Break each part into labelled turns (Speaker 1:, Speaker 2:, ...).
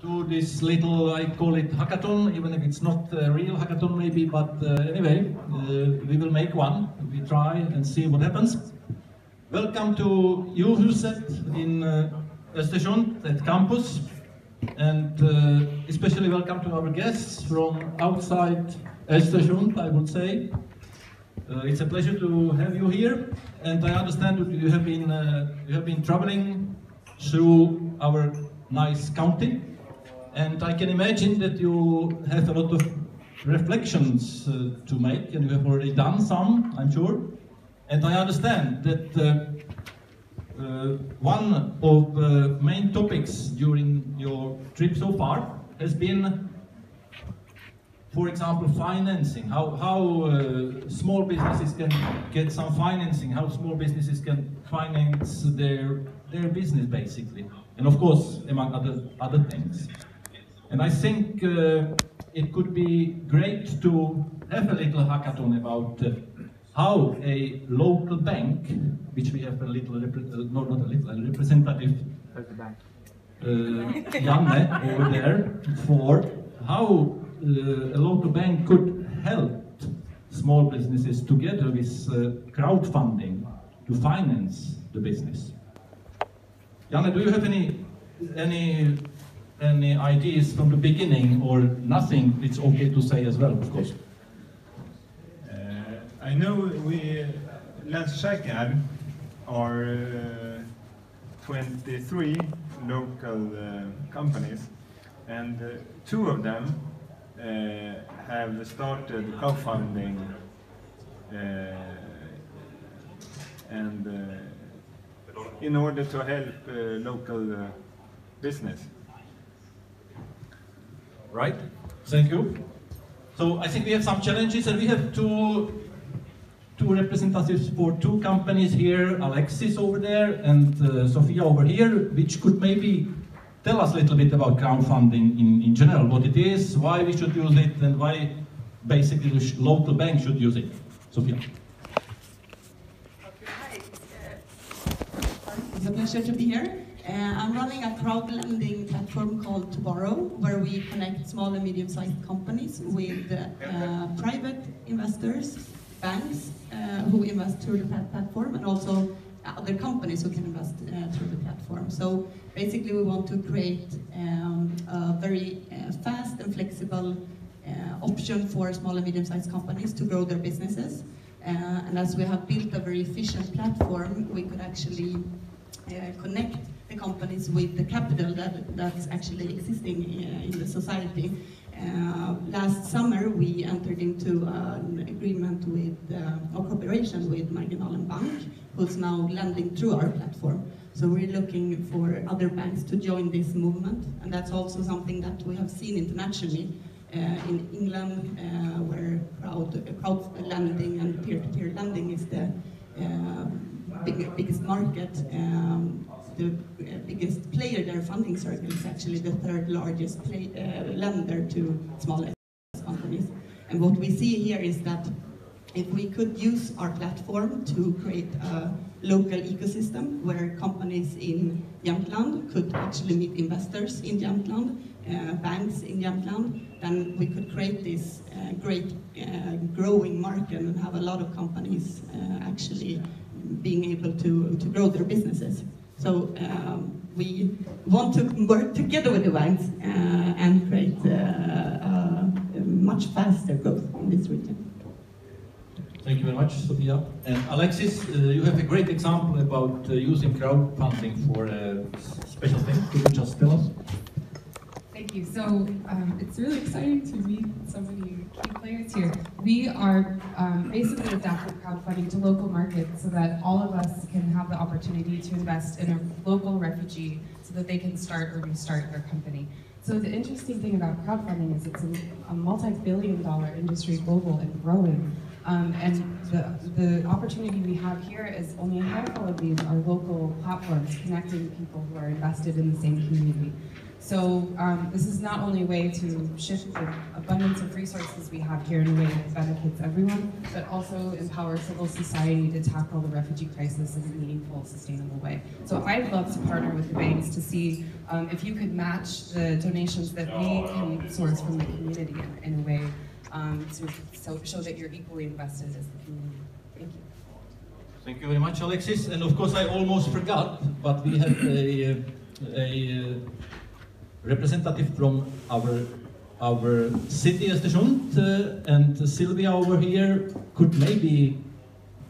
Speaker 1: to this little, I call it hackathon, even if it's not a real hackathon maybe, but anyway, we will make one. We try and see what happens. Welcome to Djurhuset in Östersund at campus, and especially welcome to our guests from outside Östersund, I would say. It's a pleasure to have you here, and I understand that you have been traveling through our nice county, and I can imagine that you have a lot of reflections to make, and you have already done some, I'm sure. And I understand that one of the main topics during your trip so far has been, for example, financing. How small businesses can get some financing, how small businesses can finance their business, basically. And of course, among other things. And I think it could be great to have a little hackathon about how a local bank, which we have a little, a representative, Janne over there, for how a local bank could help small businesses together with crowdfunding to finance the business. Janne, do you have any ideas from the beginning, or nothing? It's okay to say as well, of course.
Speaker 2: I know Länsförsäkringar are 23 local companies, and 2 of them have started crowdfunding, and in order to help local business.
Speaker 1: Right, thank you. So I think we have some challenges, and we have two representatives for 2 companies here, Alexis over there and Sofia over here, which could maybe tell us a little bit about crowdfunding in general, what it is, why we should use it, and why basically the local bank should use it. Sofia.
Speaker 3: Okay, hi. It's a pleasure to be here. I'm running a crowdlending platform called Tomorrow, where we connect small and medium-sized companies with private investors, banks who invest through the platform, and also other companies who can invest through the platform. So basically we want to create a very fast and flexible option for small and medium-sized companies to grow their businesses. And as we have built a very efficient platform, we could actually connect the companies with the capital that's actually existing in the society. Last summer we entered into an agreement with, or cooperation with Marginalen Bank, who's now lending through our platform. So we're looking for other banks to join this movement, and that's also something that we have seen internationally in England, where crowd lending and peer-to-peer lending is the biggest market. The biggest player there, Funding Circle, is actually the 3rd largest lender to small companies. And what we see here is that if we could use our platform to create a local ecosystem where companies in Jämtland could actually meet investors in Jämtland, banks in Jämtland, then we could create this great growing market and have a lot of companies actually being able to grow their businesses. So we want to work together with the banks and create a much faster growth in this region.
Speaker 1: Thank you very much, Sofia. And Alexis, you have a great example about using crowdfunding for a special thing. Could you just tell us?
Speaker 4: Thank you. So it's really exciting to meet so many key players here. We are basically adapting crowdfunding to local markets so that all of us can have the opportunity to invest in a local refugee so that they can start or restart their company. So the interesting thing about crowdfunding is it's a multi-billion-dollar industry, global and growing. And the opportunity we have here is only a handful of these are local platforms connecting people who are invested in the same community. So this is not only a way to shift the abundance of resources we have here in a way that benefits everyone, but also empower civil society to tackle the refugee crisis in a meaningful, sustainable way. So I'd love to partner with the banks to see if you could match the donations that we can source from the community in a way to show that you're equally invested as the community. Thank you.
Speaker 1: Thank you very much, Alexis. And of course, I almost forgot, but we have a representative from our city, Östersund, and Sylvia over here could maybe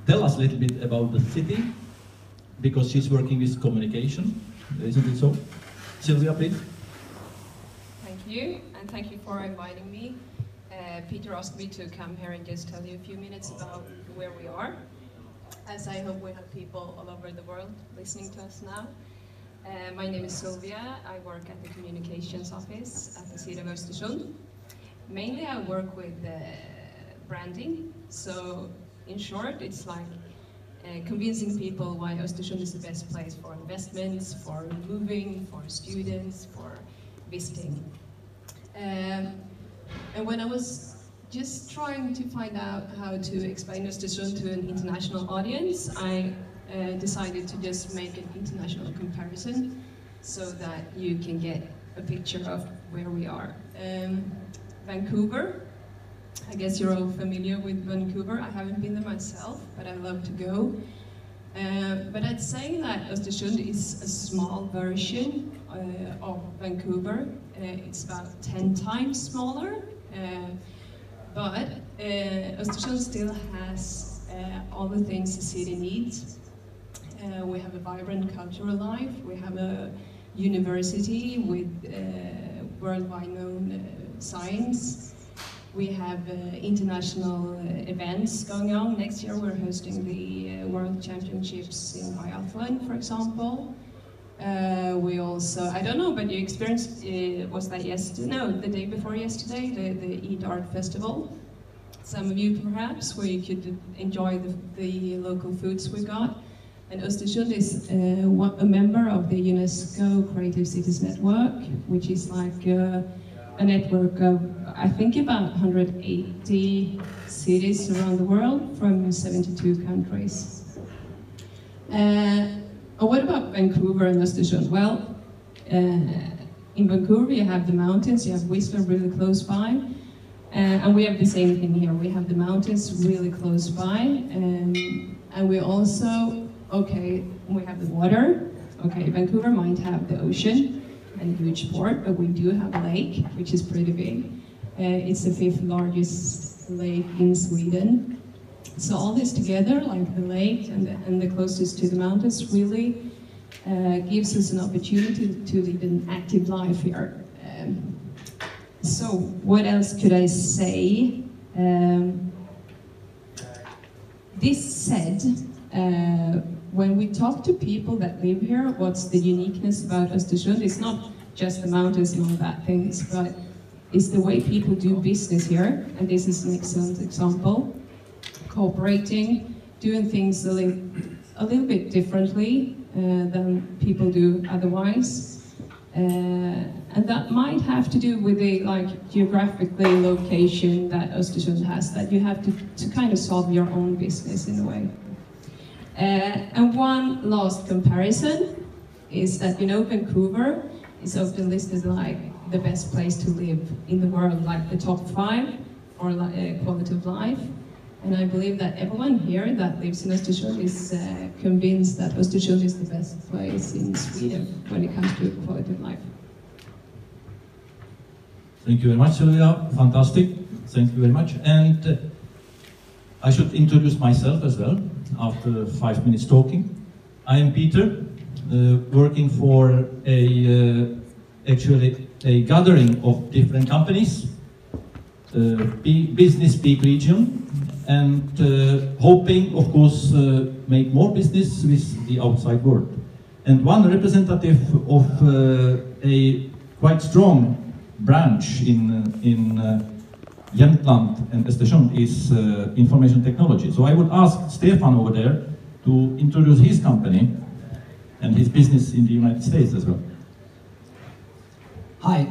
Speaker 1: tell us a little bit about the city, because she's working with communication, isn't it so? Sylvia, please.
Speaker 5: Thank you, and thank you for inviting me. Peter asked me to come here and just tell you a few minutes about where we are, as I hope we have people all over the world listening to us now. My name is Sylvia. I work at the communications office at the city of Östersund. Mainly I work with branding, so in short it's like convincing people why Östersund is the best place for investments, for moving, for students, for visiting. And when I was just trying to find out how to explain Östersund to an international audience, I decided to just make an international comparison so that you can get a picture of where we are. Vancouver, I guess you're all familiar with Vancouver. I haven't been there myself, but I love to go. But I'd say that Östersund is a small version of Vancouver. It's about 10 times smaller, but Östersund still has all the things the city needs. We have a vibrant cultural life, we have a university with worldwide known science, we have international events going on. Next year we're hosting the World Championships in biathlon, for example. We also, I don't know, but you experienced, was that yesterday? No, the day before yesterday, the Eat-Art Festival. Some of you perhaps, where you could enjoy the local foods we got. And Östersund is a member of the UNESCO Creative Cities Network, which is like a network of, I think, about 180 cities around the world from 72 countries. What about Vancouver and Östersund? Well, in Vancouver you have the mountains, you have Whistler really close by, and we have the same thing here. We have the mountains really close by, and we also, okay, we have the water. Okay, Vancouver might have the ocean and a huge port, but we do have a lake, which is pretty big. It's the 5th largest lake in Sweden. So all this together, like the lake and the closest to the mountains, really gives us an opportunity to lead an active life here. So what else could I say? This said, when we talk to people that live here, what's the uniqueness about Östersund? It's not just the mountains and all that things, but it's the way people do business here, and this is an excellent example. Cooperating, doing things a little bit differently than people do otherwise. And that might have to do with the geographically location that Östersund has, that you have to kind of solve your own business in a way. And one last comparison is that, you know, Vancouver is often listed like the best place to live in the world, like the top 5 for quality of life. And I believe that everyone here that lives in Östersund is convinced that Östersund is the best place in Sweden when it comes to quality of life.
Speaker 1: Thank you very much, Sylvia. Fantastic. Thank you very much. And I should introduce myself as well after 5 minutes talking. I am Peter, working for actually a gathering of different companies, business big region, and hoping, of course, make more business with the outside world. And one representative of a quite strong branch in Jämtland and Östersund is information technology. So I would ask Stefan over there to introduce his company and his business in the United States as well.
Speaker 6: Hi,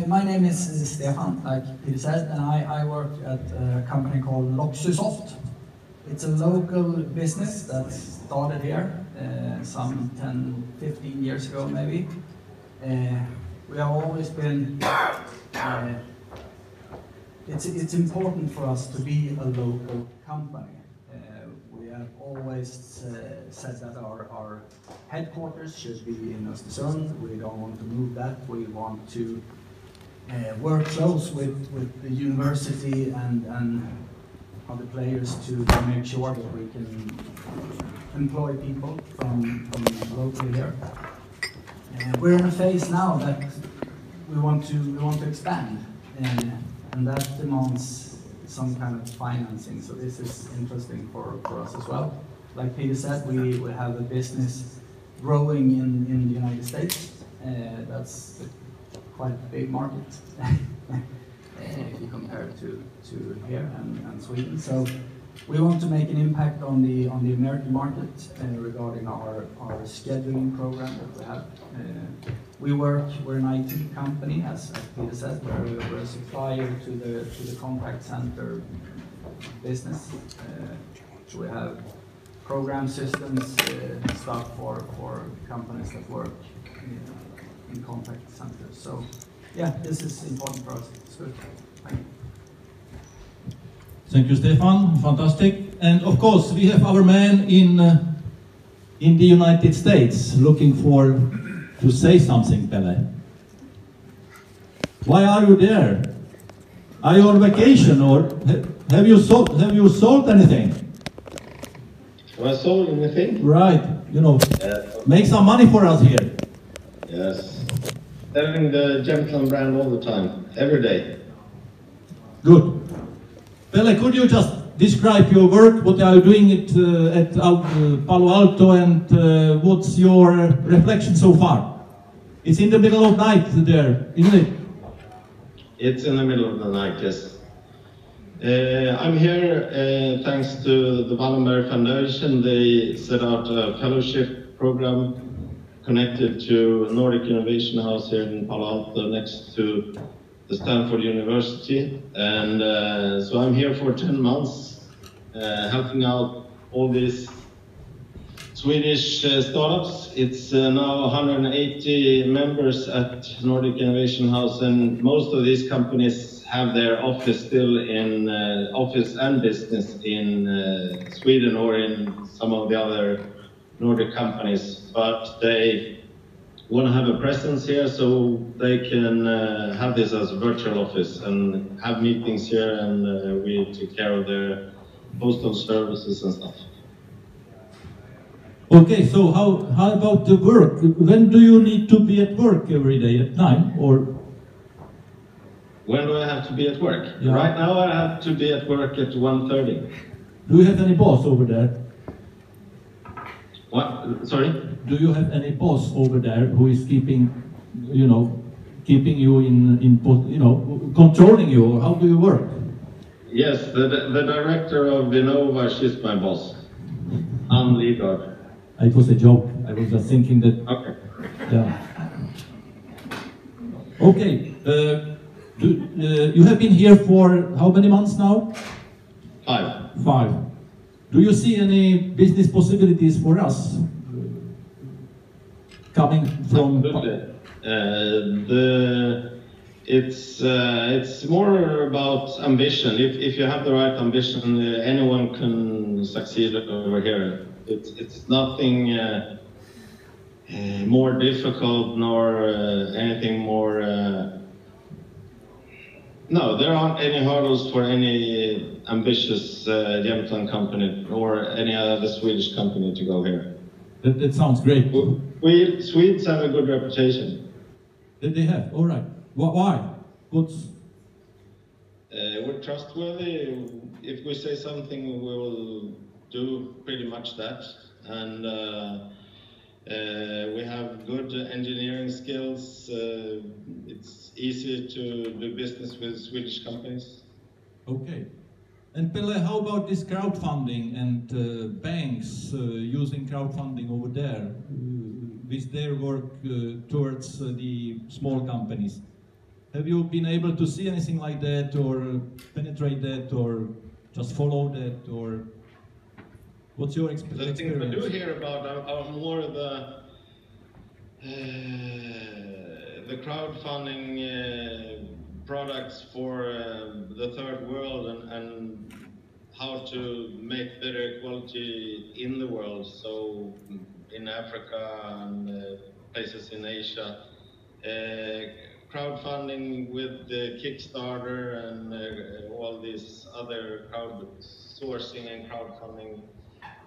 Speaker 6: my name is Stefan, like Peter said, and I work at a company called Loxysoft. It's a local business that started here some 10, 15 years ago maybe. We have always been, it's important for us to be a local company. We have always said that our headquarters should be in Östersund. We don't want to move that. We want to work close with the university and other players to make sure that we can employ people from locally here. We're in a phase now that we want to expand, and that demands some kind of financing. So this is interesting for us as well. Like Peter said, we have a business growing in the United States. That's quite a big market if you compare it to here and Sweden. So we want to make an impact on the American market regarding our scheduling program that we have. We're an IT company, as Peter said. We're a supplier to the contact center business. So we have program systems, stuff for companies that work in contact centers. So yeah, this is important for us. It's good. Thank you.
Speaker 1: Thank you, Stefan. Fantastic. And of course, we have our man in the United States looking to say something, Pelle. Why are you there? Are you on vacation, or have you sold anything?
Speaker 7: Have I sold anything?
Speaker 1: Right. Make some money for us here.
Speaker 7: Yes. Selling the Gemtron brand all the time, every day.
Speaker 1: Good. Pelle, could you just describe your work? What are you doing at Palo Alto, and what's your reflection so far? It's in the middle of night there, isn't it?
Speaker 7: It's in the middle of the night, yes. I'm here thanks to the Wallenberg Foundation. They set out a fellowship program connected to Nordic Innovation House here in Palo Alto next to the Stanford University. And so I'm here for 10 months helping out all these Swedish startups. It's now 180 members at Nordic Innovation House, and most of these companies have their office still in office and business in Sweden or in some of the other Nordic companies, but they want to have a presence here so they can have this as a virtual office and have meetings here, and we take care of their postal services and stuff.
Speaker 1: Okay, so how about the work? When do you need to be at work every day? At 9 or?
Speaker 7: When do I have to be at work?
Speaker 1: Yeah.
Speaker 7: Right now I have to be at work at 1:30.
Speaker 1: Do you have any boss over there?
Speaker 7: What? Sorry?
Speaker 1: Do you have any boss over there who is keeping you in controlling you, or how do you work?
Speaker 7: Yes, the director of Vinnova, she's my boss. Ann Lidgard.
Speaker 1: It was a joke. I was just thinking that.
Speaker 7: Okay.
Speaker 1: Yeah. Okay. You have been here for how many months now?
Speaker 7: 5.
Speaker 1: 5. Do you see any business possibilities for us coming from?
Speaker 7: It's more about ambition. If you have the right ambition, anyone can succeed over here. It's nothing more difficult nor anything more. No, there aren't any hurdles for any ambitious Jämtland company or any other Swedish company to go here.
Speaker 1: That sounds great.
Speaker 7: Swedes have a good reputation.
Speaker 1: They have, all right. Why?
Speaker 7: We're trustworthy. If we say something, we will do pretty much that. And we have good engineering skills. It's easy to do business with Swedish companies.
Speaker 1: Okay. And Pelle, how about this crowdfunding and banks using crowdfunding over there with their work towards the small companies? Have you been able to see anything like that, or penetrate that, or just follow that, or what's your experience?
Speaker 7: The things we do hear about are more the crowdfunding products for the third world and how to make better equality in the world. So in Africa and places in Asia. Crowdfunding with the Kickstarter and all these other crowdsourcing and crowdfunding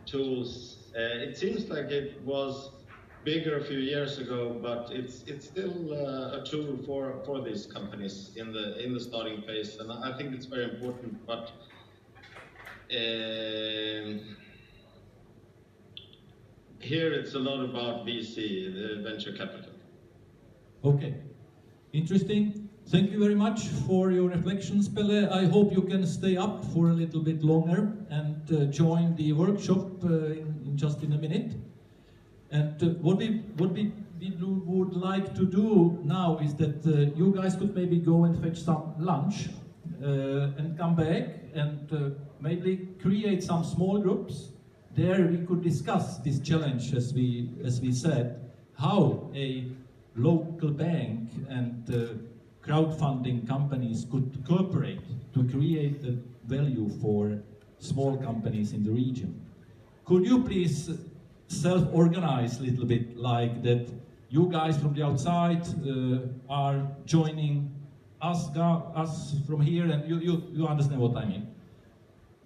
Speaker 7: tools. It seems like it was bigger a few years ago, but it's still a tool for these companies in the starting phase, and I think it's very important. But here it's a lot about VC, the venture capital.
Speaker 1: Okay, interesting. Thank you very much for your reflections, Pelle. I hope you can stay up for a little bit longer and join the workshop just in a minute. And what we would like to do now is that you guys could maybe go and fetch some lunch and come back and maybe create some small groups. There we could discuss this challenge, as we said, how a local bank and crowdfunding companies could cooperate to create the value for small companies in the region. Could you please self-organize a little bit like that? You guys from the outside are joining us from here, and you understand what I mean.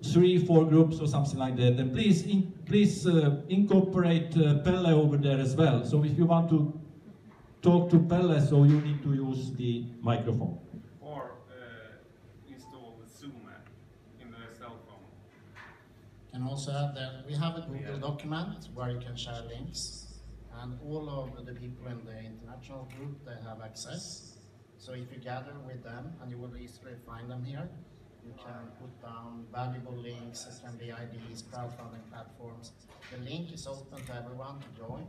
Speaker 1: 3-4 groups or something like that. And please incorporate Pelle over there as well. So if you want to talk to Pelle, so you need to use the microphone.
Speaker 8: Or install the Zoom app in the cell phone.
Speaker 9: Can also add that we have a Google document where you can share links, and all of the people in the international group, they have access. So if you gather with them, and you will easily find them here, you can put down valuable links. It can be IDs, crowdfunding platforms. The link is open to everyone to join,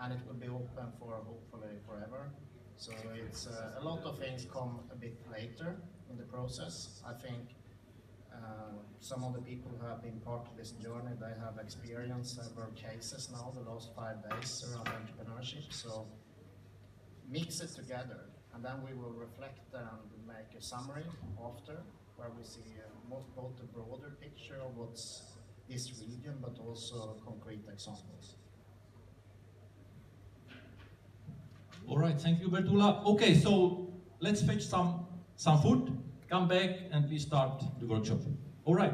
Speaker 9: and it will be open for hopefully forever. So it's a lot of things come a bit later in the process. I think some of the people who have been part of this journey, they have experienced several cases now the last 5 days around entrepreneurship. So mix it together, and then we will reflect and make a summary after, where we see both the broader picture of what's this region, but also concrete examples.
Speaker 1: All right, thank you, Bertula. Okay, so let's fetch some food, come back, and we start the workshop. All right.